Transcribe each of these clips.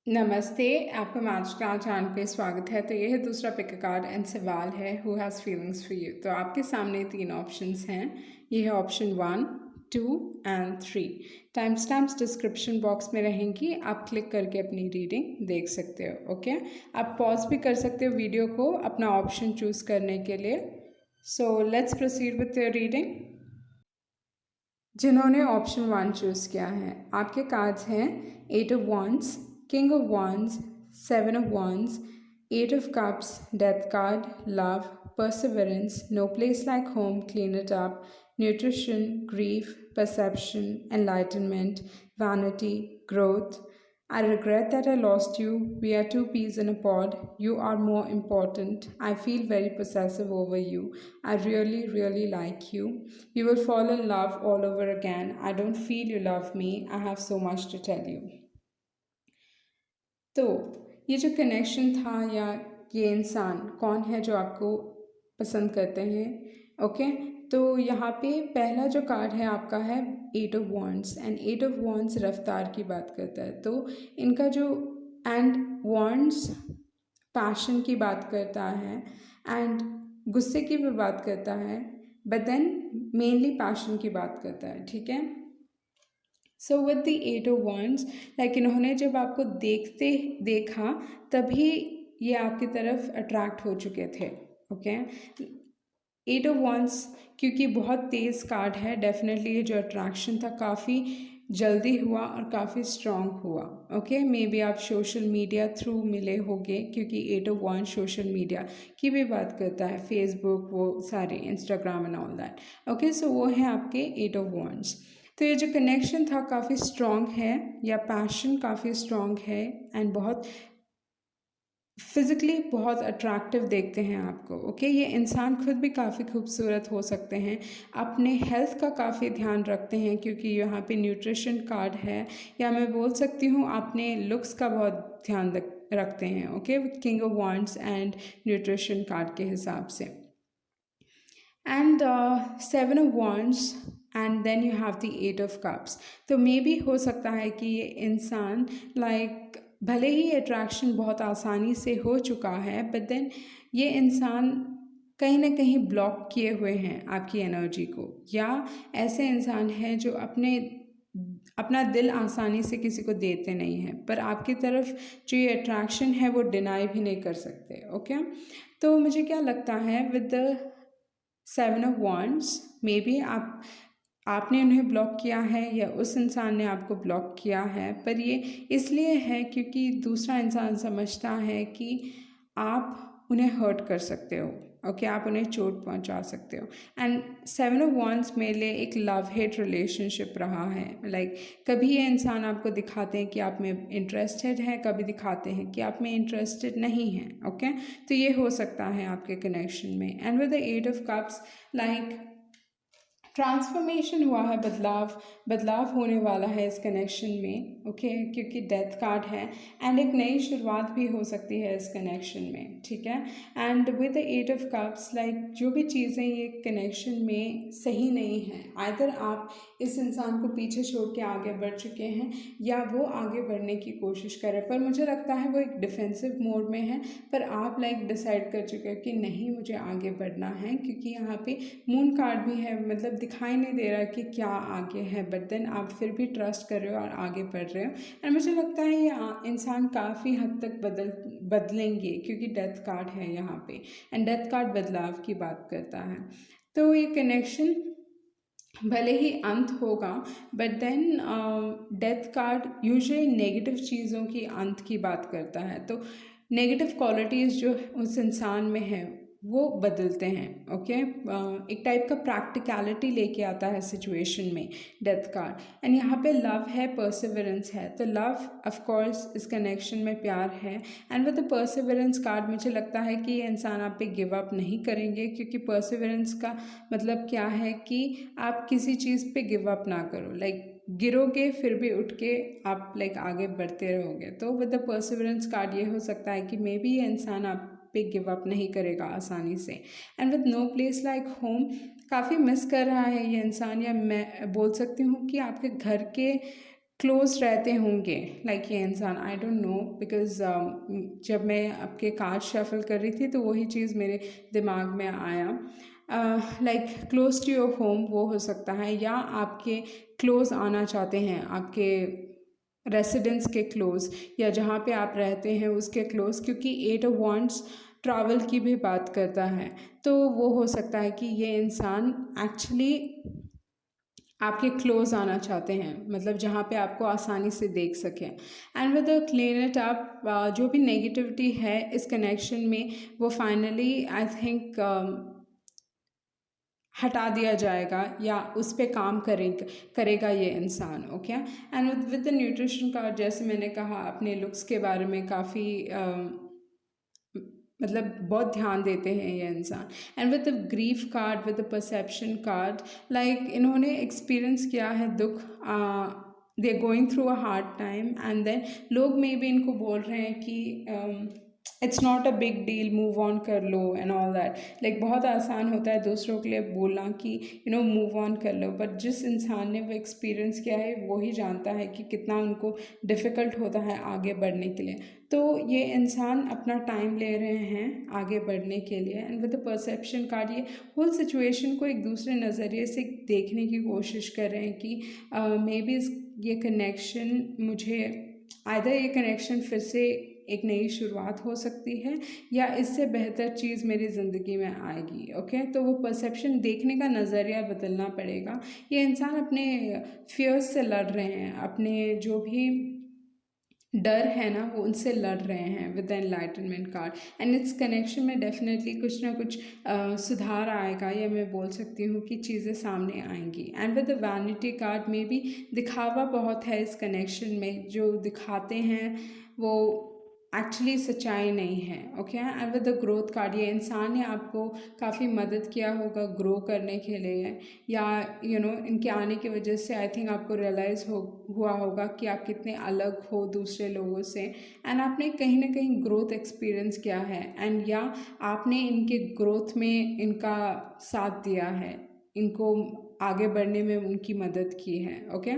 नमस्ते, आपका मैच का चैनल पे स्वागत है। तो ये है दूसरा पिक अ कार्ड एंड सवाल है who has feelings for you. तो आपके सामने 3 ऑप्शंस हैं। ये है option 1, 2 and 3। Time stamps description box में रहेंगी, आप क्लिक करके अपनी रीडिंग देख सकते हो। ओके, आप पॉज भी कर सकते हो वीडियो को अपना ऑप्शन चूज़ करने के लिए। So let's proceed with your reading. जिन्होंने ऑप्शन 1 चूज़ किया है, आपके कार्ड्स हैं 8 of wands, king of wands, 7 of wands, 8 of cups, death card, love, perseverance, no place like home, clean it up, nutrition, grief, perception, enlightenment, vanity, growth. I regret that I lost you. We are two peas in a pod. You are more important. I feel very possessive over you. I really, really like you. You will fall in love all over again. I don't feel you love me. I have so much to tell you. तो ये जो connection था या ये इंसान कौन है जो आपको पसंद करते हैं। ओके, तो यहाँ पे पहला जो कार्ड है आपका है 8 of wands and 8 of wands रफ्तार की बात करता है। तो इनका जो एंड wands पैशन की बात करता है एंड गुस्से की भी बात करता है, बट देन मेनली पैशन की बात करता है। ठीक है, so with the 8 of wands, like इन्होंने जब आपको देखा तभी ये आपकी तरफ अट्रैक्ट हो चुके थे। ओके, 8 ऑफ wands क्योंकि बहुत तेज़ कार्ड है, डेफिनेटली ये जो अट्रैक्शन था काफ़ी जल्दी हुआ और काफ़ी स्ट्रॉन्ग हुआ। ओके, मे बी आप सोशल मीडिया थ्रू मिले होंगे क्योंकि 8 ऑफ wands सोशल मीडिया की भी बात करता है, फेसबुक, वो सारे Instagram and all that. Okay, so वो है आपके 8 ऑफ wands। तो ये जो कनेक्शन था काफ़ी स्ट्रॉन्ग है या पैशन काफ़ी स्ट्रॉन्ग है एंड बहुत फिज़िकली बहुत अट्रैक्टिव देखते हैं आपको। ओके, ये इंसान खुद भी काफ़ी खूबसूरत हो सकते हैं, अपने हेल्थ का काफ़ी ध्यान रखते हैं क्योंकि यहाँ पे न्यूट्रिशन कार्ड है, या मैं बोल सकती हूँ अपने लुक्स का बहुत ध्यान रखते हैं। Okay, king of wands and nutrition card के हिसाब से and 7 of wands and then you have the 8 of cups। तो मे बी हो सकता है कि ये इंसान लाइक भले ही अट्रैक्शन बहुत आसानी से हो चुका है, बट देन ये इंसान कहीं ना कहीं ब्लॉक किए हुए हैं आपकी एनर्जी को, या ऐसे इंसान हैं जो अपना दिल आसानी से किसी को देते नहीं हैं, पर आपकी तरफ जो ये अट्रैक्शन है वो डिनाई भी नहीं कर सकते। ओके, तो मुझे क्या लगता है with the 7 of wands, may be आपने उन्हें ब्लॉक किया है या उस इंसान ने आपको ब्लॉक किया है, पर ये इसलिए है क्योंकि दूसरा इंसान समझता है कि आप उन्हें हर्ट कर सकते हो। ओके, आप उन्हें चोट पहुंचा सकते हो एंड 7 ऑफ wands मेरे लिए एक लव हेट रिलेशनशिप रहा है। लाइक कभी ये इंसान आपको दिखाते हैं कि आप में इंटरेस्टेड है, कभी दिखाते हैं कि आप में इंटरेस्टेड नहीं हैं। ओके, तो ये हो सकता है आपके कनेक्शन में। And with the 8 of cups, like transformation हुआ है, बदलाव होने वाला है इस कनेक्शन में। ओके, क्योंकि डेथ कार्ड है एंड एक नई शुरुआत भी हो सकती है इस कनेक्शन में। ठीक है, and with the 8 of cups, like जो भी चीज़ें ये कनेक्शन में सही नहीं हैं, आइदर आप इस इंसान को पीछे छोड़ के आगे बढ़ चुके हैं या वो आगे बढ़ने की कोशिश कर रहे हैं, पर मुझे लगता है वो एक डिफेंसिव मोड में है, पर आप लाइक डिसाइड कर चुके हो कि नहीं मुझे आगे बढ़ना है, क्योंकि यहाँ पे मून कार्ड भी है, मतलब दिखाई नहीं दे रहा कि क्या आगे है, बट देन आप फिर भी ट्रस्ट कर रहे हो और आगे बढ़ रहे हो। एंड मुझे लगता है ये इंसान काफ़ी हद तक बदलेंगे क्योंकि डेथ कार्ड है यहाँ पे एंड डेथ कार्ड बदलाव की बात करता है। तो ये कनेक्शन भले ही अंत होगा, but then death card usually negative चीज़ों की अंत की बात करता है। तो नेगेटिव क्वालिटीज़ जो उस इंसान में है वो बदलते हैं। ओके, एक टाइप का प्रैक्टिकलिटी लेके आता है सिचुएशन में डेथ कार्ड। एंड यहाँ पे लव है, परसिवरेंस है, तो लव ऑफ कोर्स इस कनेक्शन में प्यार है and with the perseverance card मुझे लगता है कि ये इंसान आप पे गिव अप नहीं करेंगे, क्योंकि परसिवरेंस का मतलब क्या है कि आप किसी चीज़ पे गिव अप ना करो, लाइक गिरोगे फिर भी उठ के आप लाइक आगे बढ़ते रहोगे। तो विद द परसिवरेंस कार्ड ये हो सकता है कि मे बी ये इंसान आप पे गिव अप नहीं करेगा आसानी से। And with no place like home, काफ़ी मिस कर रहा है ये इंसान, या मैं बोल सकती हूँ कि आपके घर के क्लोज रहते होंगे लाइक ये इंसान, आई डोंट नो, बिकॉज जब मैं आपके कार्ड शफल कर रही थी तो वही चीज़ मेरे दिमाग में आया। Like close to your home वो हो सकता है, या आपके क्लोज आना चाहते हैं, आपके रेसिडेंस के क्लोज, या जहाँ पे आप रहते हैं उसके क्लोज, क्योंकि 8 ऑफ वांड्स ट्रैवल की भी बात करता है। तो वो हो सकता है कि ये इंसान एक्चुअली आपके क्लोज आना चाहते हैं, मतलब जहाँ पे आपको आसानी से देख सकें। And with the clean it up, जो भी नेगेटिविटी है इस कनेक्शन में वो फाइनली आई थिंक हटा दिया जाएगा, या उस पे काम करेगा ये इंसान। Okay, and with the nutrition card, जैसे मैंने कहा अपने लुक्स के बारे में काफ़ी मतलब बहुत ध्यान देते हैं ये इंसान। And with the grief card, with the perception card, like इन्होंने एक्सपीरियंस किया है दुख, they are going through a hard time, and then लोग मे बी इनको बोल रहे हैं कि it's not a big deal, move on कर लो एंड ऑल दैट। लाइक बहुत आसान होता है दूसरों के लिए बोलना कि मूव ऑन कर लो, बट जिस इंसान ने वो एक्सपीरियंस किया है वो ही जानता है कि कितना उनको डिफ़िकल्ट होता है आगे बढ़ने के लिए। तो ये इंसान अपना टाइम ले रहे हैं आगे बढ़ने के लिए। And with the perception card, ये होल सिचुएशन को एक दूसरे नज़रिए से देखने की कोशिश कर रहे हैं कि मे बी ये कनेक्शन मुझे, आइदर ये कनेक्शन फिर से एक नई शुरुआत हो सकती है, या इससे बेहतर चीज़ मेरी ज़िंदगी में आएगी। ओके, तो वो परसेप्शन, देखने का नज़रिया बदलना पड़ेगा। ये इंसान अपने फियर्स से लड़ रहे हैं, अपने जो भी डर है ना वो उनसे लड़ रहे हैं with the enlightenment card. And it's connection में डेफिनेटली कुछ ना कुछ सुधार आएगा, या मैं बोल सकती हूँ कि चीज़ें सामने आएंगी। And with the vanity card में भी दिखावा बहुत है इस कनेक्शन में, जो दिखाते हैं वो एक्चुअली सच्चाई नहीं है। Okay, and with the growth card, ये इंसान ने आपको काफ़ी मदद किया होगा ग्रो करने के लिए, या इनके आने की वजह से आई थिंक आपको रियलाइज़ हुआ होगा कि आप कितने अलग हो दूसरे लोगों से, एंड आपने कहीं ना कहीं ग्रोथ एक्सपीरियंस किया है, एंड या आपने इनके ग्रोथ में इनका साथ दिया है, इनको आगे बढ़ने में उनकी मदद की है। ओके,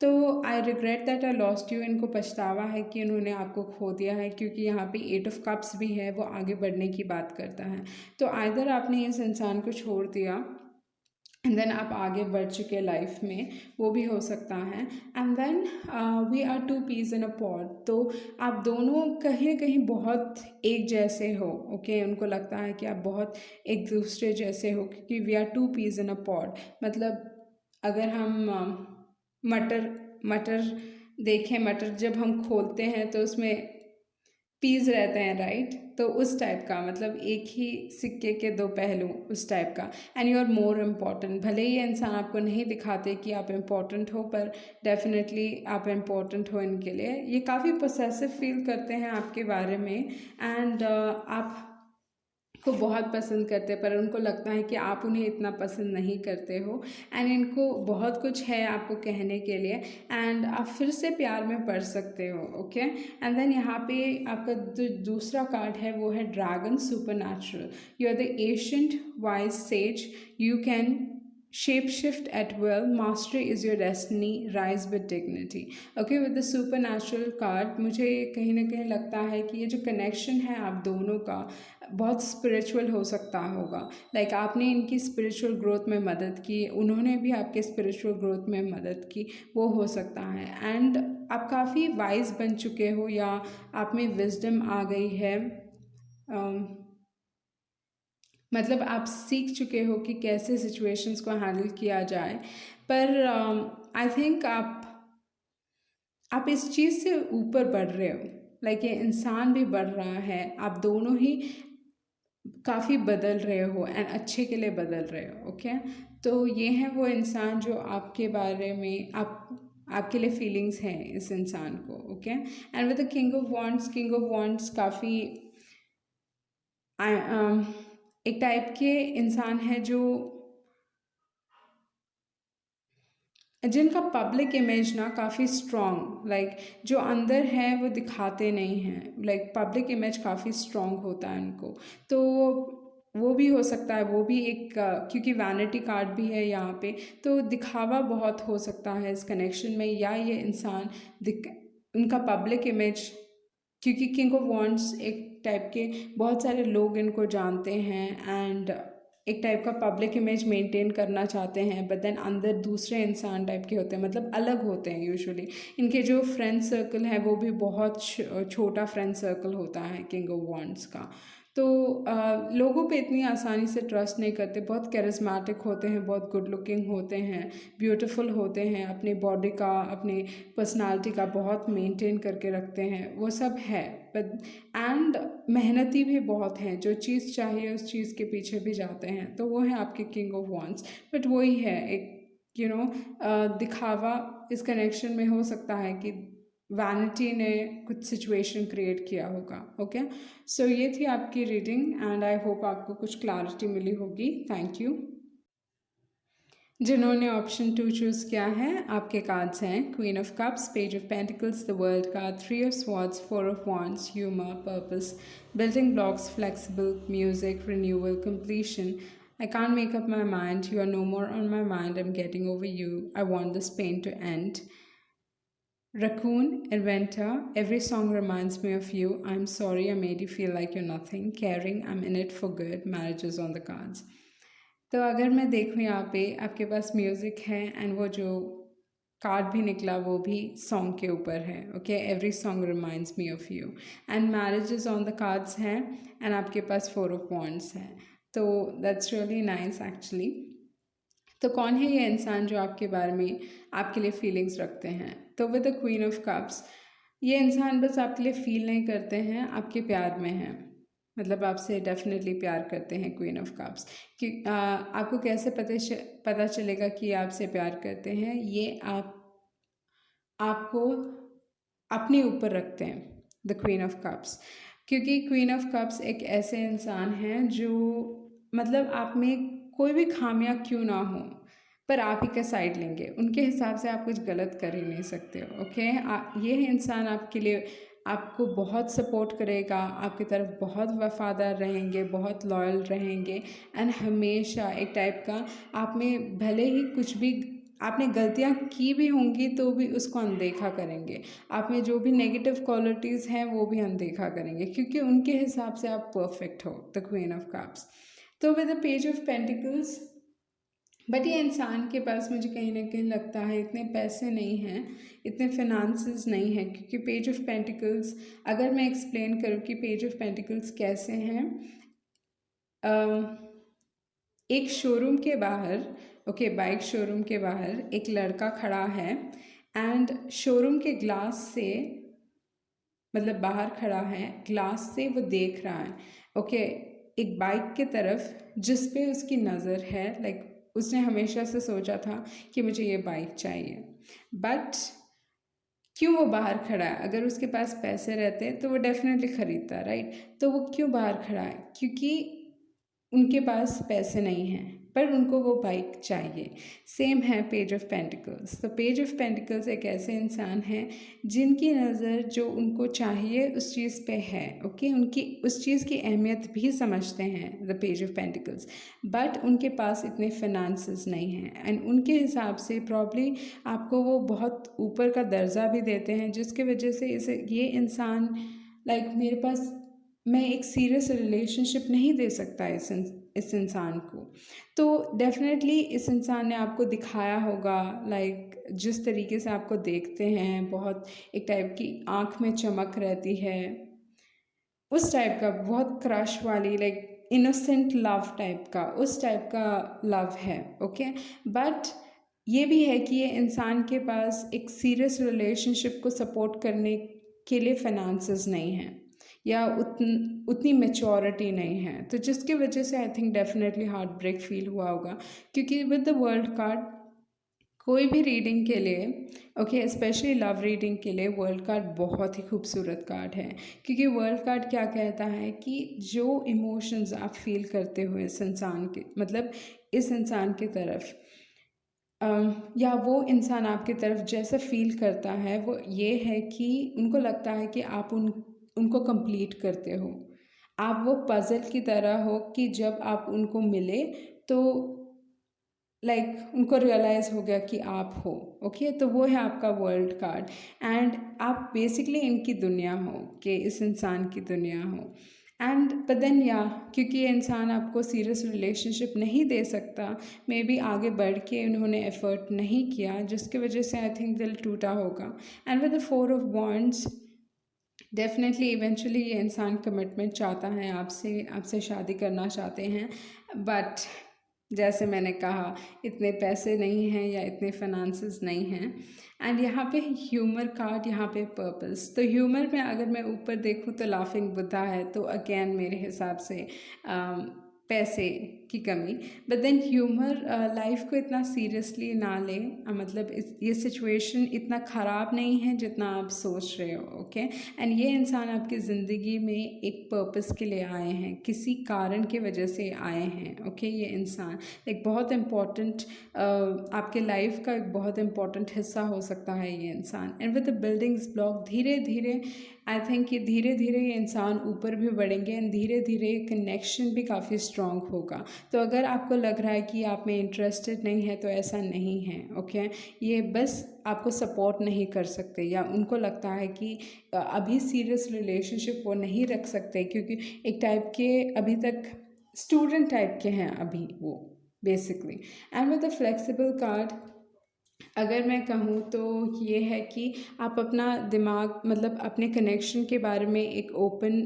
तो I regret that I lost you, इनको पछतावा है कि इन्होंने आपको खो दिया है, क्योंकि यहाँ पे 8 ऑफ कप्स भी है, वो आगे बढ़ने की बात करता है। तो आइदर आपने इस इंसान को छोड़ दिया एंड देन आप आगे बढ़ चुके लाइफ में, वो भी हो सकता है। And then we are two peas in a pot, तो आप दोनों कहीं ना कहीं बहुत एक जैसे हो। ओके, उनको लगता है कि आप बहुत एक दूसरे जैसे हो, क्योंकि we are two peas in a pot, मतलब अगर हम मटर मटर देखें, मटर जब हम खोलते हैं तो उसमें पीस रहते हैं, राइट? तो उस टाइप का, मतलब एक ही सिक्के के दो पहलू, उस टाइप का। And you are more important, भले ही ये इंसान आपको नहीं दिखाते कि आप इम्पॉर्टेंट हो, पर डेफिनेटली आप इम्पॉर्टेंट हो इनके लिए। ये काफ़ी पोसेसिव फील करते हैं आपके बारे में, एंड आप को बहुत पसंद करते हैं, पर उनको लगता है कि आप उन्हें इतना पसंद नहीं करते हो, एंड इनको बहुत कुछ है आपको कहने के लिए, एंड आप फिर से प्यार में पड़ सकते हो। ओके, एंड देन यहाँ पे आपका जो दूसरा कार्ड है वो है dragon supernatural. You are the ancient wise sage, you can shape shift at will, mastery is your destiny, rise with dignity. Okay, with the supernatural card, मुझे कहीं ना कहीं लगता है कि ये जो कनेक्शन है आप दोनों का बहुत स्पिरिचुअल हो सकता होगा। लाइक आपने इनकी स्पिरिचुअल ग्रोथ में मदद की, उन्होंने भी आपके स्पिरिचुअल ग्रोथ में मदद की, वो हो सकता है। एंड आप काफ़ी वाइज बन चुके हो, या आप में विजडम आ गई है, मतलब आप सीख चुके हो कि कैसे सिचुएशंस को हैंडल किया जाए। पर आई थिंक आप इस चीज़ से ऊपर बढ़ रहे हो, लाइक ये इंसान भी बढ़ रहा है, आप दोनों ही काफ़ी बदल रहे हो, एंड अच्छे के लिए बदल रहे हो। ओके, तो ये है वो इंसान जो आपके बारे में आपके लिए फीलिंग्स हैं इस इंसान को। Okay, and with the king of wands काफ़ी एक टाइप के इंसान है जो जिनका पब्लिक इमेज ना काफ़ी स्ट्रॉन्ग, लाइक जो अंदर है वो दिखाते नहीं हैं, लाइक पब्लिक इमेज काफ़ी स्ट्रॉन्ग होता है इनको। तो वो भी हो सकता है, वो भी एक क्योंकि वैनिटी कार्ड भी है यहाँ पे, तो दिखावा बहुत हो सकता है इस कनेक्शन में, या ये इंसान उनका पब्लिक इमेज, क्योंकि किंग ऑफ वॉन्ड्स एक टाइप के बहुत सारे लोग इनको जानते हैं एंड एक टाइप का पब्लिक इमेज मेंटेन करना चाहते हैं, बट देन अंदर दूसरे इंसान टाइप के होते हैं, मतलब अलग होते हैं यूजुअली। इनके जो फ्रेंड सर्कल है वो भी बहुत छोटा फ्रेंड सर्कल होता है किंग ऑफ वॉन्ड्स का। तो लोगों पे इतनी आसानी से ट्रस्ट नहीं करते, बहुत कैरिस्मेटिक होते हैं, बहुत गुड लुकिंग होते हैं, ब्यूटीफुल होते हैं, अपनी बॉडी का, अपनी पर्सनालिटी का बहुत मेंटेन करके रखते हैं, वो सब है। बट एंड मेहनती भी बहुत हैं, जो चीज़ चाहिए उस चीज़ के पीछे भी जाते हैं, तो वो है आपके किंग ऑफ वॉन्ड्स। बट वही है एक दिखावा इस कनेक्शन में हो सकता है कि वैनिटी ने कुछ सिचुएशन क्रिएट किया होगा। ओके, सो ये थी आपकी रीडिंग एंड आई होप आपको कुछ क्लैरिटी मिली होगी। Thank you. जिन्होंने ऑप्शन 2 चूज़ किया है, आपके कार्ड्स हैं queen of cups, page of pentacles, the world card, 3 of swords, 4 of wands, humour, purpose, building blocks, flexible, music, renewal, completion. I can't make up my mind. You are no more on my mind. I'm getting over you. I want this pain to end. Raccoon, inventor, every song reminds me of you. I'm sorry I made you feel like you're nothing. Caring, I'm in it for good. Marriages on the cards. तो अगर मैं देखूँ यहाँ पे आपके पास music है and वो जो कार्ड भी निकला वो भी सॉन्ग के ऊपर है। Okay, every song reminds me of you and marriages on the cards हैं एंड आपके पास 4 ऑफ वॉन्ड्स हैं। तो दैट्स रियली नाइस एक्चुअली। तो कौन है ये इंसान जो आपके बारे में आपके लिए फीलिंग्स रखते हैं? तो with the queen of cups, ये इंसान बस आपके लिए फील नहीं करते हैं, आपके प्यार में हैं, मतलब आपसे डेफिनेटली प्यार करते हैं क्वीन ऑफ कप्स। कि आपको कैसे पता चलेगा कि आपसे प्यार करते हैं? ये आपको अपने ऊपर रखते हैं, द क्वीन ऑफ कप्स, क्योंकि क्वीन ऑफ कप्स एक ऐसे इंसान हैं जो मतलब आप में कोई भी खामियां क्यों ना हो पर आप ही का साइड लेंगे, उनके हिसाब से आप कुछ गलत कर ही नहीं सकते हो। ओके, ये इंसान आपके लिए आपको बहुत सपोर्ट करेगा, आपकी तरफ बहुत वफादार रहेंगे, बहुत लॉयल रहेंगे एंड हमेशा एक टाइप का आप में भले ही कुछ भी आपने गलतियां की भी होंगी तो भी उसको अनदेखा करेंगे, आप में जो भी नेगेटिव क्वालिटीज़ हैं वो भी अनदेखा करेंगे, क्योंकि उनके हिसाब से आप परफेक्ट हो, द क्वीन ऑफ कप्स। तो with the page of pentacles, but ये इंसान के पास मुझे कहीं ना कहीं लगता है इतने पैसे नहीं हैं, इतने फिनांसेस नहीं हैं, क्योंकि पेज ऑफ पेंटिकल्स अगर मैं एक्सप्लेन करूँ कि पेज ऑफ पेंटिकल्स कैसे हैं, एक शोरूम के बाहर, ओके, बाइक शोरूम के बाहर एक लड़का खड़ा है एंड शोरूम के ग्लास से, मतलब बाहर खड़ा है, ग्लास से वो देख रहा है, ओके, एक बाइक की तरफ जिस पे उसकी नज़र है, लाइक उसने हमेशा से सोचा था कि मुझे ये बाइक चाहिए, बट क्यों वो बाहर खड़ा है? अगर उसके पास पैसे रहते तो वो डेफिनेटली ख़रीदता, राइट? तो वो क्यों बाहर खड़ा है? क्योंकि उनके पास पैसे नहीं हैं पर उनको वो बाइक चाहिए। सेम है पेज ऑफ पेंटिकल्स। तो पेज ऑफ पेंटिकल्स एक ऐसे इंसान हैं जिनकी नज़र जो उनको चाहिए उस चीज़ पे है, ओके, उनकी उस चीज़ की अहमियत भी समझते हैं the page of pentacles, but उनके पास इतने फिनांसेस नहीं हैं एंड उनके हिसाब से प्रॉब्ली आपको वो बहुत ऊपर का दर्जा भी देते हैं, जिसकी वजह से ये इंसान लाइक मेरे पास, मैं एक सीरियस रिलेशनशिप नहीं दे सकता इस इंसान को। तो डेफिनेटली इस इंसान ने आपको दिखाया होगा, लाइक जिस तरीके से आपको देखते हैं, बहुत एक टाइप की आँख में चमक रहती है, उस टाइप का बहुत क्रश वाली, लाइक इनोसेंट लव टाइप का, उस टाइप का लव है। ओके, बट ये भी है कि ये इंसान के पास एक सीरियस रिलेशनशिप को सपोर्ट करने के लिए फाइनेंसेस नहीं हैं या उतनी मेच्योरिटी नहीं है, तो जिसकी वजह से I think definitely heartbreak feel हुआ होगा, क्योंकि विद द वर्ल्ड कार्ड कोई भी रीडिंग के लिए, ओके, स्पेशली लव रीडिंग के लिए वर्ल्ड कार्ड बहुत ही खूबसूरत कार्ड है, क्योंकि वर्ल्ड कार्ड क्या कहता है कि जो इमोशंस आप फील करते हो इस इंसान के, मतलब इस इंसान की तरफ, या वो इंसान आपकी तरफ जैसा फील करता है वो ये है कि उनको लगता है कि आप उनको कंप्लीट करते हो, आप वो पज़ल की तरह हो कि जब आप उनको मिले तो उनको रियलाइज़ हो गया कि आप हो। ओके, तो वो है आपका वर्ल्ड कार्ड। एंड आप बेसिकली इनकी दुनिया हो, कि इस इंसान की दुनिया हो। एंड बट देन या क्योंकि ये इंसान आपको सीरियस रिलेशनशिप नहीं दे सकता, मे बी आगे बढ़ के उन्होंने एफर्ट नहीं किया, जिसकी वजह से आई थिंक दिल टूटा होगा। And with the 4 of wands, definitely eventually ये इंसान कमिटमेंट चाहता है आपसे, आपसे शादी करना चाहते हैं, बट जैसे मैंने कहा इतने पैसे नहीं हैं या इतने फाइनेंसेस नहीं हैं। एंड यहाँ पे ह्यूमर कार्ड, यहाँ पे पर्पस। तो ह्यूमर में अगर मैं ऊपर देखूँ तो लाफिंग बुद्धा है, तो अगेन मेरे हिसाब से पैसे की कमी। बट देन ह्यूमर लाइफ को इतना सीरियसली ना लें, मतलब ये सिचुएशन इतना ख़राब नहीं है जितना आप सोच रहे हो। ओके, एंड ये इंसान आपकी ज़िंदगी में एक पर्पस के लिए आए हैं, किसी कारण की वजह से आए हैं। ओके, ये इंसान एक बहुत इम्पॉर्टेंट, आपके लाइफ का एक बहुत इम्पॉर्टेंट हिस्सा हो सकता है ये इंसान। And with the buildings block, धीरे धीरे आई थिंक ये धीरे धीरे ये इंसान ऊपर भी बढ़ेंगे, एंड धीरे धीरे कनेक्शन भी काफ़ी स्ट्रॉन्ग होगा। तो अगर आपको लग रहा है कि आप में इंटरेस्टेड नहीं है, तो ऐसा नहीं है। ओके, ये बस आपको सपोर्ट नहीं कर सकते, या उनको लगता है कि अभी सीरियस रिलेशनशिप वो नहीं रख सकते, क्योंकि एक टाइप के अभी तक स्टूडेंट टाइप के हैं अभी वो basically. And with the flexible card, अगर मैं कहूँ तो ये है कि आप अपना दिमाग, मतलब अपने कनेक्शन के बारे में एक ओपन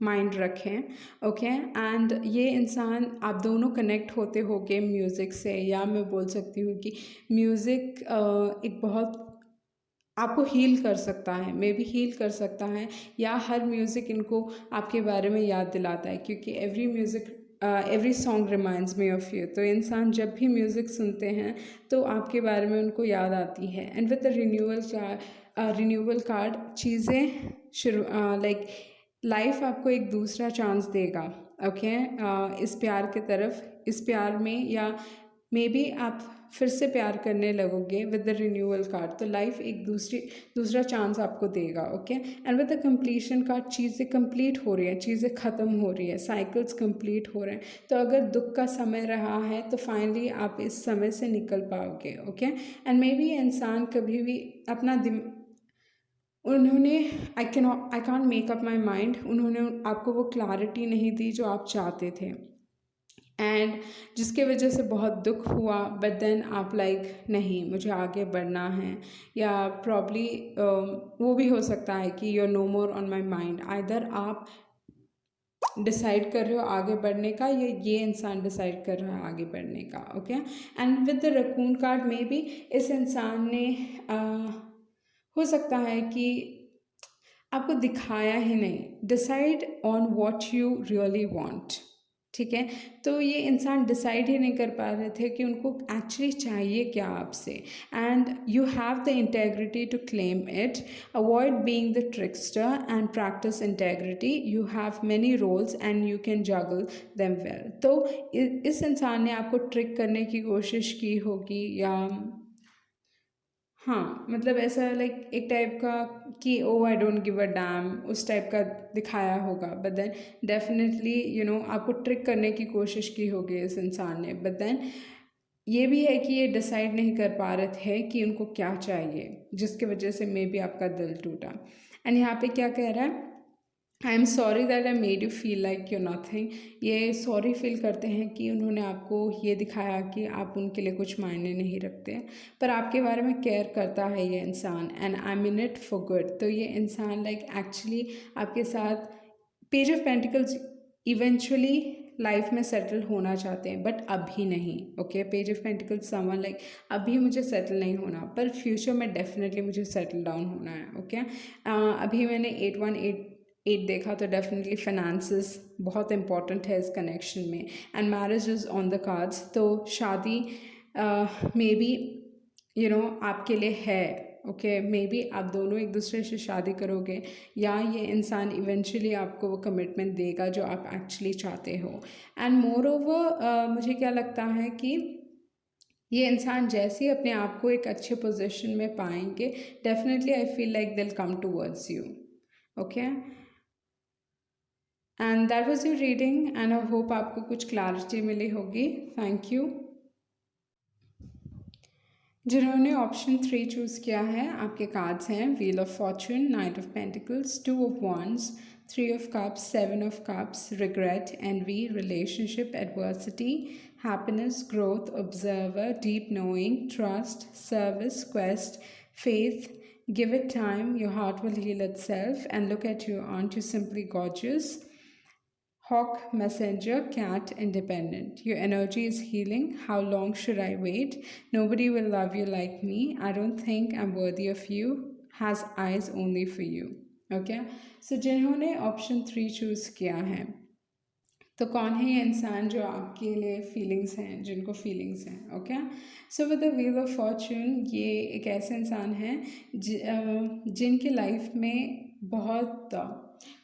माइंड रखें। ओके, एंड ये इंसान, आप दोनों कनेक्ट होते होगे म्यूज़िक से, या मैं बोल सकती हूँ कि म्यूज़िक एक बहुत आपको हील कर सकता है, मे बी हील कर सकता है, या हर म्यूज़िक इनको आपके बारे में याद दिलाता है, क्योंकि every song reminds me of you. तो इंसान जब भी म्यूज़िक सुनते हैं तो आपके बारे में उनको याद आती है। And with the renewal card, चीज़ें शुरू, लाइक लाइफ आपको एक दूसरा चांस देगा। ओके, इस प्यार की तरफ, इस प्यार में, या मे बी आप फिर से प्यार करने लगोगे विद द रिन्यूअल कार्ड। तो लाइफ एक दूसरा चांस आपको देगा। Okay, and with the completion card, चीज़ें कंप्लीट हो रही हैं, चीज़ें ख़त्म हो रही है, साइकिल्स कंप्लीट हो रहे हैं। तो अगर दुख का समय रहा है तो फाइनली आप इस समय से निकल पाओगे। ओके, एंड मे बी इंसान कभी भी अपना उन्होंने I can't make up my mind, उन्होंने आपको वो क्लैरिटी नहीं दी जो आप चाहते थे, एंड जिसके वजह से बहुत दुख हुआ। बट देन आप नहीं, मुझे आगे बढ़ना है, या प्रॉब्ली वो भी हो सकता है कि you are no more on my mind. Either आप डिसाइड कर रहे हो आगे बढ़ने का, या ये इंसान डिसाइड कर रहा है आगे बढ़ने का। Okay, and with the raccoon card, में भी इस इंसान ने हो सकता है कि आपको दिखाया ही नहीं, decide on what you really want. ठीक है, तो ये इंसान डिसाइड ही नहीं कर पा रहे थे कि उनको एक्चुअली चाहिए क्या आपसे। And you have the integrity to claim it, avoid being the trickster and practice integrity, you have many roles and you can juggle them well. तो इस इंसान ने आपको ट्रिक करने की कोशिश की होगी, या हाँ, मतलब ऐसा एक टाइप का कि oh I don't give a damn, उस टाइप का दिखाया होगा। बट देन डेफिनेटली आपको ट्रिक करने की कोशिश की होगी इस इंसान ने। बट देन ये भी है कि ये डिसाइड नहीं कर पा रहे थे कि उनको क्या चाहिए, जिसकी वजह से मे बी आपका दिल टूटा। एंड यहाँ पे क्या कह रहा है, I am sorry that I made you feel like you nothing. ये सॉरी फील करते हैं कि उन्होंने आपको ये दिखाया कि आप उनके लिए कुछ मायने नहीं रखते, पर आपके बारे में केयर करता है ये इंसान, and I mean it for good. तो ये इंसान एक्चुअली आपके साथ page of pentacles eventually life में सेटल होना चाहते हैं, बट अभी नहीं। Okay, page of pentacles someone अभी मुझे सेटल नहीं होना, पर फ्यूचर में डेफिनेटली मुझे सेटल डाउन होना है। ओके, अभी मैंने 8 देखा, तो डेफिनेटली फाइनेंसेस बहुत इंपॉर्टेंट है इस कनेक्शन में, and marriage is on the cards. तो शादी मे बी आपके लिए है। ओके, मे बी आप दोनों एक दूसरे से शादी करोगे, या ये इंसान इवेंचुअली आपको वो कमिटमेंट देगा जो आप एक्चुअली चाहते हो। एंड मोर ओवर मुझे क्या लगता है कि ये इंसान जैसे ही अपने आप को एक अच्छे पोजीशन में पाएंगे, डेफिनेटली आई फील लाइक दिल come towards you. Okay, and that was your reading and I hope आपको कुछ क्लैरिटी मिली होगी। Thank you. जिन्होंने ऑप्शन 3 चूज़ किया है, आपके कार्ड्स हैं wheel of Fortune, night of pentacles, 2 of wands, 3 of cups, 7 of cups, regret, envy, relationship, adversity, happiness, growth, observer, deep knowing, trust, service, quest, faith. Give it time, your heart will heal itself, and look at you, aren't you simply gorgeous? Hawk, messenger, cat, independent. Your energy is healing. How long should I wait? Nobody will love you like me. I don't think I'm worthy of you. Has eyes only for you. Okay? So जिन्होंने option 3 choose किया है, तो कौन है ये इंसान जो आपके लिए फीलिंग्स हैं, जिनको फीलिंग्स हैं। Okay, so with the wheel of fortune, ये एक ऐसे इंसान हैं जिनकी लाइफ में बहुत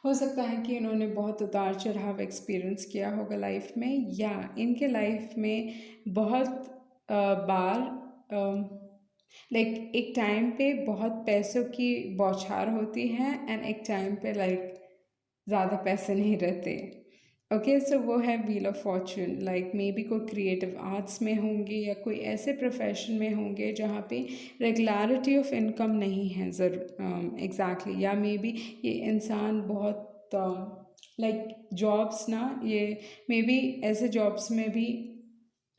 हो सकता है कि इन्होंने बहुत उतार चढ़ाव एक्सपीरियंस किया होगा लाइफ में, या इनके लाइफ में बहुत बार लाइक एक टाइम पे बहुत पैसों की बौछार होती है एंड एक टाइम पे लाइक ज़्यादा पैसे नहीं रहते। ओके, सो वो है wheel of Fortune. Like may be कोई क्रिएटिव आर्ट्स में होंगे या कोई ऐसे प्रोफेशन में होंगे जहाँ पे रेगुलरिटी ऑफ इनकम नहीं है ज़रूर एग्जैक्टली, या मे बी ये इंसान बहुत लाइक जॉब्स ना, ये मे बी ऐसे जॉब्स में भी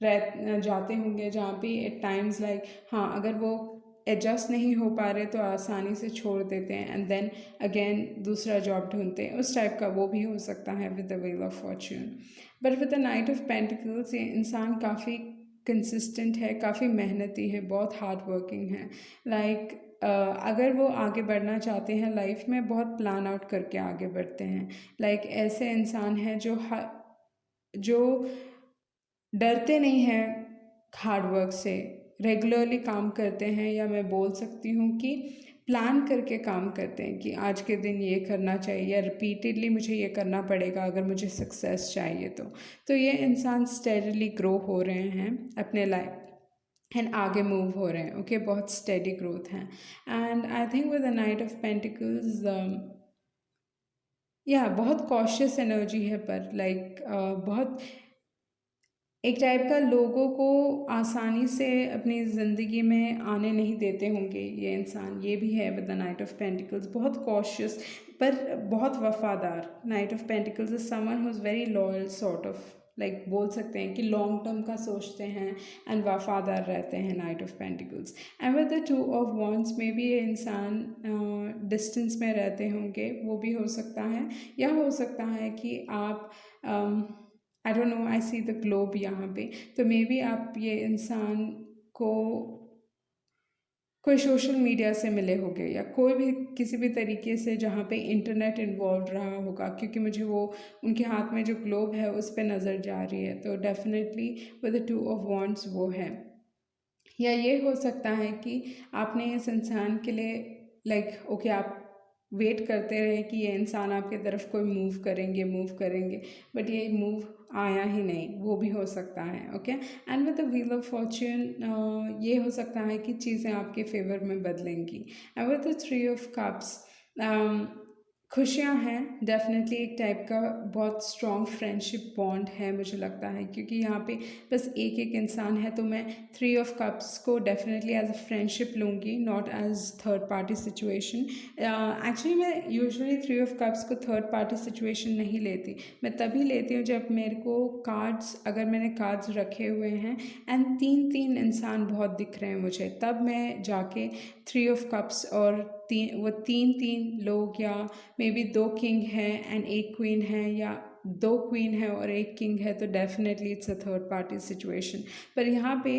जाते होंगे जहाँ पे एट टाइम्स लाइक हाँ, अगर वो एडजस्ट नहीं हो पा रहे तो आसानी से छोड़ देते हैं एंड देन अगेन दूसरा जॉब ढूंढते हैं, उस टाइप का वो भी हो सकता है with the wheel of Fortune. But with the night of pentacles, ये इंसान काफ़ी कंसिस्टेंट है, काफ़ी मेहनती है, बहुत हार्ड वर्किंग है। लाइक अगर वो आगे बढ़ना चाहते हैं लाइफ में, बहुत प्लान आउट करके आगे बढ़ते हैं। लाइक ऐसे इंसान हैं जो डरते नहीं हैं हार्ड वर्क से, रेगुलरली काम करते हैं, या मैं बोल सकती हूँ कि प्लान करके काम करते हैं कि आज के दिन ये करना चाहिए या रिपीटेडली मुझे ये करना पड़ेगा अगर मुझे सक्सेस चाहिए तो ये इंसान स्टेडीली ग्रो हो रहे हैं अपने लाइफ एंड आगे मूव हो रहे हैं। ओके, बहुत स्टेडी ग्रोथ है। And I think with the night of pentacles, या बहुत कॉशियस एनर्जी है, पर लाइक बहुत एक टाइप का लोगों को आसानी से अपनी ज़िंदगी में आने नहीं देते होंगे ये इंसान, ये भी है with the night of pentacles. बहुत कॉशियस पर बहुत वफादार। Night of pentacles is someone who is very loyal sort of, like बोल सकते हैं कि लॉन्ग टर्म का सोचते हैं एंड वफादार रहते हैं night of pentacles. And with the 2 of wands में भी ये इंसान डिस्टेंस में रहते होंगे, वो भी हो सकता है, या हो सकता है कि आप I don't know, I see the globe यहाँ पे, तो मे बी आप ये इंसान को कोई सोशल मीडिया से मिले होंगे या कोई भी किसी भी तरीके से जहाँ पे इंटरनेट इन्वॉल्व रहा होगा, क्योंकि मुझे वो उनके हाथ में जो ग्लोब है उस पर नज़र जा रही है, तो definitely with the 2 of wands वो है। या ये हो सकता है कि आपने इस इंसान के लिए लाइक ओके, आप वेट करते रहे कि ये इंसान आपके तरफ कोई मूव करेंगे, बट ये मूव आया ही नहीं, वो भी हो सकता है। Okay, and with the wheel of fortune, ये हो सकता है कि चीज़ें आपके फेवर में बदलेंगी। And with the 3 of cups, खुशियाँ हैं, डेफिनेटली एक टाइप का बहुत स्ट्रॉन्ग फ्रेंडशिप बॉन्ड है मुझे लगता है, क्योंकि यहाँ पे बस एक एक इंसान है, तो मैं 3 ऑफ कप्स को डेफिनेटली एज अ फ्रेंडशिप लूँगी, not as third party situation. Actually मैं यूजुअली 3 ऑफ कप्स को थर्ड पार्टी सिचुएशन नहीं लेती, मैं तभी लेती हूँ जब मेरे को कार्ड्स, अगर मैंने कार्ड्स रखे हुए हैं एंड 3 इंसान बहुत दिख रहे हैं मुझे, तब मैं जाके 3 ऑफ कप्स और वो तीन लोग, या मे बी 2 किंग हैं एंड 1 क्वीन है, या 2 क्वीन है और 1 किंग है, तो definitely it's a third party situation. पर यहाँ पे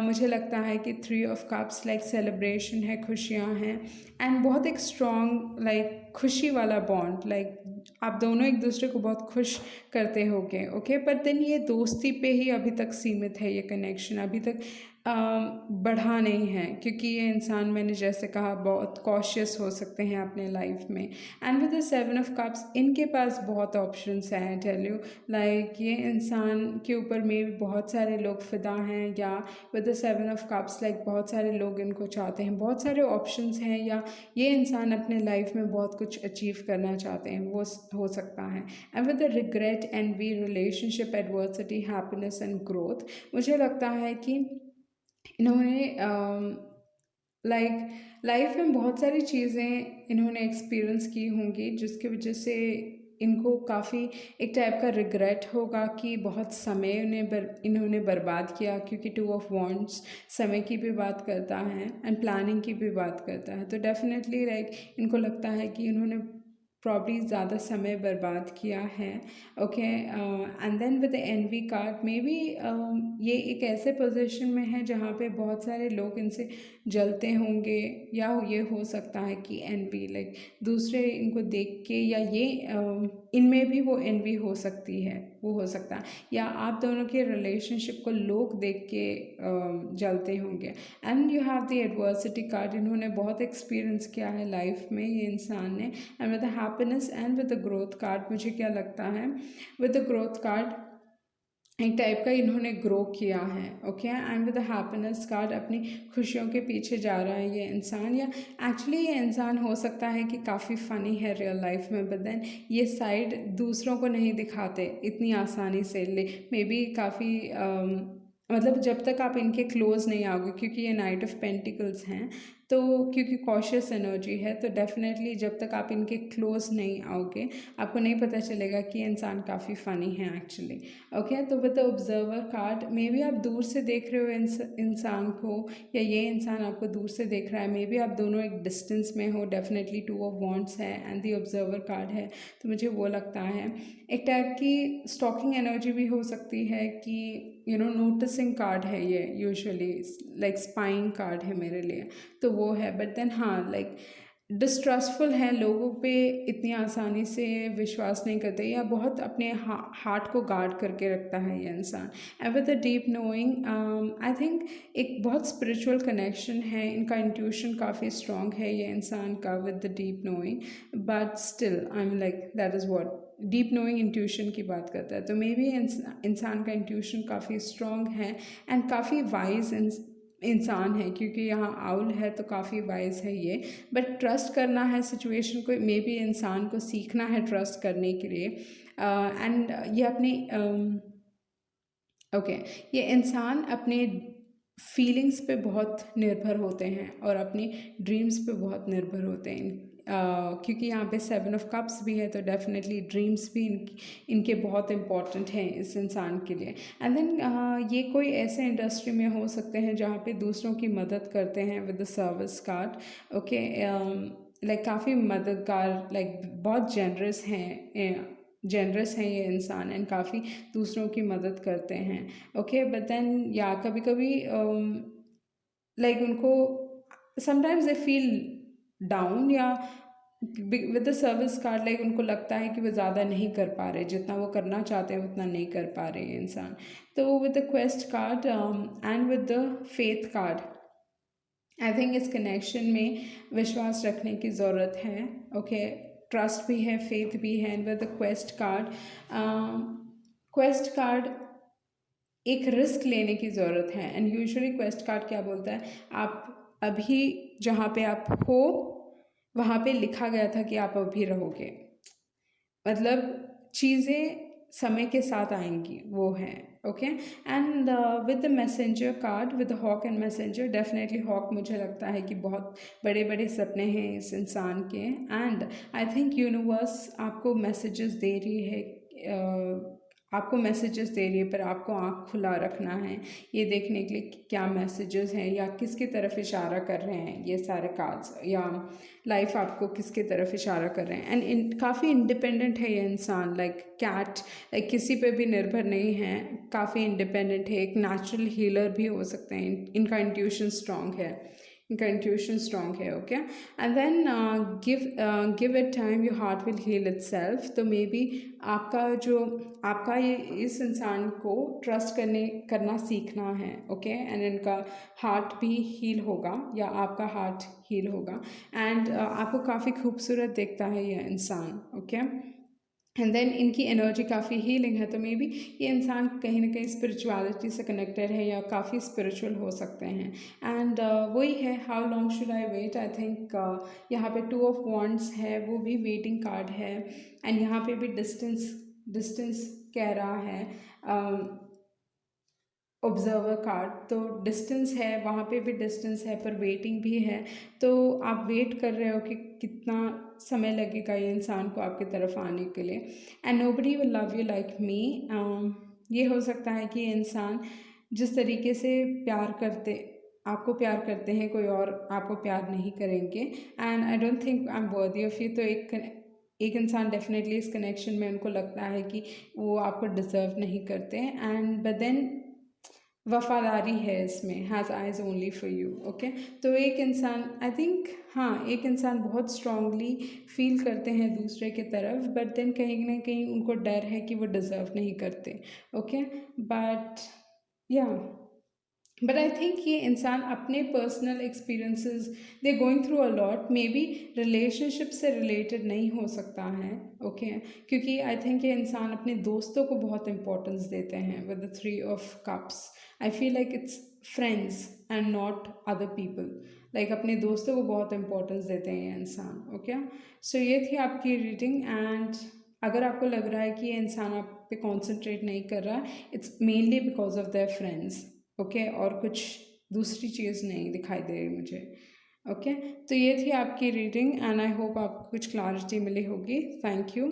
मुझे लगता है कि 3 ऑफ कप्स लाइक सेलिब्रेशन है, खुशियाँ हैं एंड बहुत एक स्ट्रॉन्ग लाइक खुशी वाला बॉन्ड, लाइक आप दोनों एक दूसरे को बहुत खुश करते होगे। ओके, पर देन ये दोस्ती पे ही अभी तक सीमित है, ये कनेक्शन अभी तक बढ़ा नहीं है, क्योंकि ये इंसान, मैंने जैसे कहा, बहुत कॉशियस हो सकते हैं अपने लाइफ में। And with the 7 of cups इनके पास बहुत ऑप्शंस हैं, टेल यू, लाइक ये इंसान के ऊपर में भी बहुत सारे लोग फिदा हैं, या with the 7 of cups like बहुत सारे लोग इनको चाहते हैं, बहुत सारे ऑप्शंस हैं, या ये इंसान अपने लाइफ में बहुत कुछ अचीव करना चाहते हैं, वो हो सकता है। And with the regret, envy, relationship, adversity, happiness and growth, मुझे लगता है कि इन्होंने लाइक लाइफ में बहुत सारी चीज़ें इन्होंने एक्सपीरियंस की होंगी, जिसकी वजह से इनको काफ़ी एक टाइप का रिग्रेट होगा कि बहुत समय इन्होंने बर्बाद किया, क्योंकि 2 ऑफ वॉन्ड्स समय की भी बात करता है एंड प्लानिंग की भी बात करता है। तो डेफिनेटली लाइक इनको लगता है कि इन्होंने प्रॉब्ली ज़्यादा समय बर्बाद किया है। Okay, and then with the envy card, may be ये एक ऐसे पोजीशन में है जहाँ पे बहुत सारे लोग इनसे जलते होंगे, या ये हो सकता है कि एनवी लाइक दूसरे इनको देख के, या ये इनमें भी वो एनवी हो सकती है, वो हो सकता है, या आप दोनों के रिलेशनशिप को लोग देख के जलते होंगे। And you have the adversity card, इन्होंने बहुत एक्सपीरियंस किया है लाइफ में ये इंसान ने। And with the happiness and with the growth card, मुझे क्या लगता है, विद द ग्रोथ कार्ड एक टाइप का इन्होंने ग्रो किया है। Okay, and with the happiness card, अपनी खुशियों के पीछे जा रहा है ये इंसान, या एक्चुअली ये इंसान हो सकता है कि काफ़ी फ़नी है रियल लाइफ में, बट देन ये साइड दूसरों को नहीं दिखाते इतनी आसानी से, मे बी काफ़ी मतलब जब तक आप इनके क्लोज नहीं आओगे, क्योंकि ये नाइट ऑफ पेंटिकल्स हैं, तो क्योंकि कॉशियस एनर्जी है, तो डेफिनेटली जब तक आप इनके क्लोज नहीं आओगे, आपको नहीं पता चलेगा कि ये इंसान काफ़ी फ़नी है एक्चुअली। ओके, तो with the observer card, may B आप दूर से देख रहे हो इंसान को, या ये इंसान आपको दूर से देख रहा है, मे बी आप दोनों एक डिस्टेंस में हो। डेफिनेटली 2 ऑफ वॉन्ड्स है एंड द ऑब्जर्वर कार्ड है, तो मुझे वो लगता है एक टाइप की स्टॉकिंग एनर्जी भी हो सकती है कि नोटिसिंग कार्ड है ये, यूजुअली लाइक स्पाइंग कार्ड है मेरे लिए, तो वो है। बट देन हाँ, लाइक डिस्ट्रस्टफुल है, लोगों पे इतनी आसानी से विश्वास नहीं करते, या बहुत अपने हार्ट को गार्ड करके रखता है ये इंसान। And with the deep knowing, I think एक बहुत स्पिरिचुअल कनेक्शन है, इनका इंट्यूशन काफ़ी स्ट्रॉन्ग है ये इंसान का with the deep knowing, but still I am like that is what deep knowing intuition की बात करता है, तो मे बी इंसान का इंट्यूशन काफ़ी स्ट्रॉन्ग है एंड काफ़ी वाइज इंसान है, क्योंकि यहाँ आउल है तो काफ़ी वाइज है ये। बट ट्रस्ट करना है सिचुएशन को, मे बी इंसान को सीखना है ट्रस्ट करने के लिए। एंड ये अपनी ओके, ये इंसान अपने फीलिंग्स पे बहुत निर्भर होते हैं और अपनी ड्रीम्स पे बहुत निर्भर होते हैं, क्योंकि यहाँ पे 7 ऑफ कप्स भी है, तो डेफिनेटली ड्रीम्स भी इनके बहुत इम्पॉर्टेंट हैं इस इंसान के लिए। एंड देन ये कोई ऐसे इंडस्ट्री में हो सकते हैं जहाँ पे दूसरों की मदद करते हैं with the service card. Okay, like काफ़ी मददगार, लाइक बहुत जेनरस हैं ये इंसान, एंड काफ़ी दूसरों की मदद करते हैं। ओके, बट देन या कभी कभी लाइक उनको समटाइम्स दे फील डाउन, या with the service card like उनको लगता है कि वो ज़्यादा नहीं कर पा रहे, जितना वो करना चाहते हैं उतना नहीं कर पा रहे ये इंसान। तो with the quest card and with the faith card, I think इस कनेक्शन में विश्वास रखने की ज़रूरत है। ओके, ट्रस्ट भी है, फेथ भी है। And with the quest card एक रिस्क लेने की ज़रूरत है। एंड यूजुअली क्वेस्ट कार्ड क्या बोलता है, आप अभी जहाँ पे आप हो वहाँ पे लिखा गया था कि आप अभी रहोगे, मतलब चीज़ें समय के साथ आएंगी, वो है। Okay, and with the messenger card, with the hawk and messenger, definitely hawk मुझे लगता है कि बहुत बड़े बड़े सपने हैं इस इंसान के, एंड आई थिंक यूनिवर्स आपको मैसेजेस दे रही है, आपको मैसेजेस दे रही है, पर आपको आँख खुला रखना है ये देखने के लिए कि क्या मैसेजेस हैं, या किसकी तरफ इशारा कर रहे हैं ये सारे कार्ड्स, या लाइफ आपको किसकी तरफ इशारा कर रहे हैं। एंड काफ़ी इंडिपेंडेंट है ये इंसान, लाइक कैट, लाइक किसी पे भी निर्भर नहीं है, काफ़ी इंडिपेंडेंट है, एक नेचुरल हीलर भी हो सकते हैं, इनका इंट्यूशन स्ट्रॉन्ग है, इनका इंट्यूशन स्ट्रॉन्ग है, okay. And then give it time, your heart will heal itself. तो मे बी आपका ये इस इंसान को ट्रस्ट करना सीखना है, ओके। एंड इनका हार्ट भी हील होगा या आपका हार्ट हील होगा। एंड आपको काफ़ी खूबसूरत देखता है ये इंसान, ओके। एंड देन इनकी एनर्जी काफ़ी हीलिंग है, तो मे बी ये इंसान कहीं ना कहीं स्पिरिचुअलिटी से कनेक्टेड है या काफ़ी स्पिरिचुअल हो सकते हैं। एंड वही है, how long should I wait. I think यहाँ पे 2 ऑफ वॉन्ड्स है, वो भी वेटिंग कार्ड है। एंड यहाँ पे भी डिस्टेंस डिस्टेंस कह रहा है, ऑब्जर्वर कार्ड। तो डिस्टेंस है, वहाँ पे भी डिस्टेंस है, पर वेटिंग भी है। तो आप वेट कर रहे हो कि कितना समय लगेगा ये इंसान को आपकी तरफ आने के लिए। And nobody will love you like me. ये हो सकता है कि ये इंसान जिस तरीके से आपको प्यार करते हैं, कोई और आपको प्यार नहीं करेंगे। And I don't think I am worthy of you. तो एक इंसान डेफिनेटली इस कनेक्शन में उनको लगता है कि वो आपको डिज़र्व नहीं करते। एंड बट देन वफादारी है इसमें, has eyes only for you, okay. तो एक इंसान, आई थिंक, हाँ, एक इंसान बहुत स्ट्रांगली फील करते हैं दूसरे की तरफ, बट देन कहीं ना कहीं उनको डर है कि वो डिज़र्व नहीं करते, ओके। बट या बट आई थिंक ये इंसान अपने personal experiences, they going through a lot, may be relationship से रिलेटेड नहीं हो सकता है, ओके। क्योंकि आई थिंक ये इंसान अपने दोस्तों को बहुत इंपॉर्टेंस देते हैं with the 3 of cups. I feel like it's friends and not other people. Like अपने दोस्तों को बहुत इंपॉर्टेंस देते हैं ये इंसान, ओके। सो ये थी आपकी रीडिंग। एंड अगर आपको लग रहा है कि ये इंसान आप पे कॉन्सेंट्रेट नहीं कर रहा, it's mainly because of their friends, okay. और कुछ दूसरी चीज़ नहीं दिखाई दे रही मुझे, ओके। तो ये थी आपकी रीडिंग एंड आई होप आपको कुछ क्लैरिटी मिली होगी। Thank you.